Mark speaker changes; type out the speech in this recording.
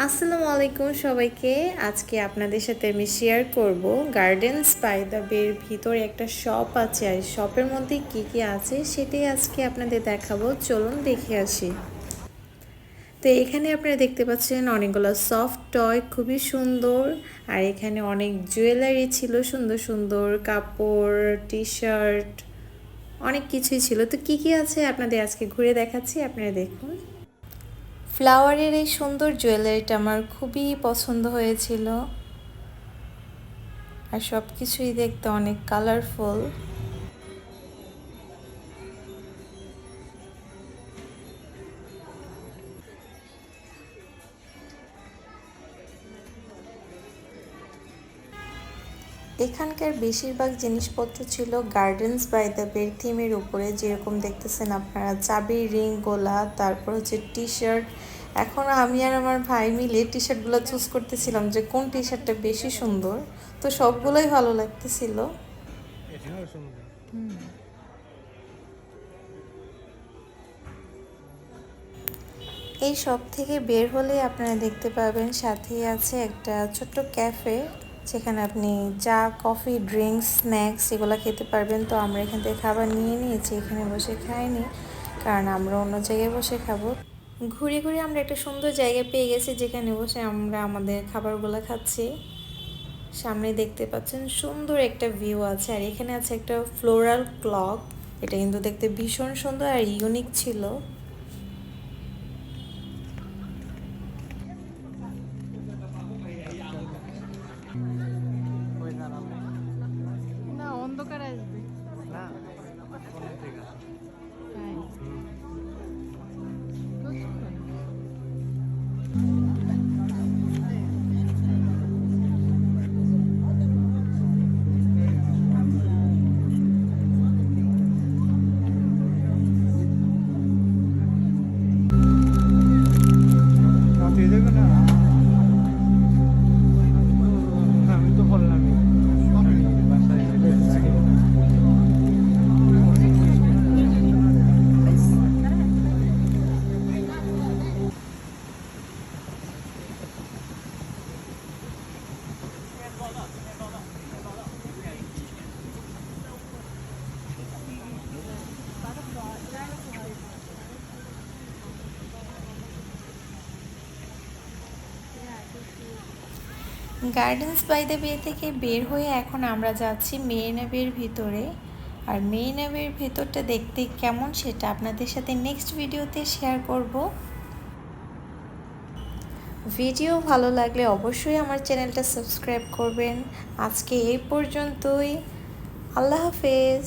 Speaker 1: আসসালামু আলাইকুম সবাইকে। আজকে আপনাদের সাথে আমি শেয়ার করব গার্ডেনস বাই দ্য বের ভিতরে একটা শপ আছে, আর শপের মধ্যে কি কি আছে সেটাই আজকে আপনাদের দেখাবো। চলুন দেখে আসি। তো এখানে আপনারা দেখতে পাচ্ছেন অনেকগুলো সফট টয়, খুবই সুন্দর। আর এখানে অনেক জুয়েলারি ছিল, সুন্দর সুন্দর কাপড়, টি শার্ট, অনেক কিছুই ছিল। তো কি কি আছে আপনাদের আজকে ঘুরে দেখাচ্ছি, আপনারা দেখুন। ফ্লাওয়ারের এই সুন্দর জুয়েলারিটা আমার খুবই পছন্দ হয়েছিল, আর সব কিছুই দেখতে অনেক কালারফুল। এখানকার বেশিরভাগ জিনিসপত্র ছিল গার্ডেনস বাই দ্য বের থিমের উপরে, যেরকম দেখতেছেন আপনারা চাবির রিং গোলা, তারপর হচ্ছে টি শার্ট। এখন আমি আর আমার ভাই মিলে টি শার্টগুলো চুজ করতেছিলাম যে কোন টি শার্টটা বেশি সুন্দর। তো সবগুলোই ভালো লাগতেছিল। এই শপ থেকে বের হলে আপনারা দেখতে পাবেন সাথেই আছে একটা ছোট্ট ক্যাফে, যেখানে আপনি চা, কফি, ড্রিঙ্কস, স্ন্যাক্স এগুলো খেতে পারবেন। তো আমরা এখান থেকে খাবার নিয়ে নিয়েছি, এখানে বসে খাইনি, কারণ আমরা অন্য জায়গায় বসে খাবো। ঘুরে ঘুরে আমরা একটা সুন্দর জায়গা পেয়ে গেছি, যেখানে বসে আমরা আমাদের খাবারগুলো খাচ্ছি। সামনে দেখতে পাচ্ছেন সুন্দর একটা ভিউ আছে, আর এখানে আছে একটা ফ্লোরাল ক্লক। এটা কিন্তু দেখতে ভীষণ সুন্দর আর ইউনিক ছিল।
Speaker 2: না অন্ধকার আসবে না তাই
Speaker 3: রাতে দেবে না আমি তো বললাম বাসায়
Speaker 1: গার্ডেন্স বাই দ্য বে থেকে বের হয়ে এখন আমরা যাচ্ছি মেরিনা বের ভিতরে। আর মেরিনা বের ভিতরটা দেখতে কেমন সেটা আপনাদের সাথে নেক্সট ভিডিওতে শেয়ার করব। ভিডিও ভালো লাগলে অবশ্যই আমার চ্যানেলটা সাবস্ক্রাইব করবেন। আজকে এই পর্যন্তই। আল্লাহ হাফেজ।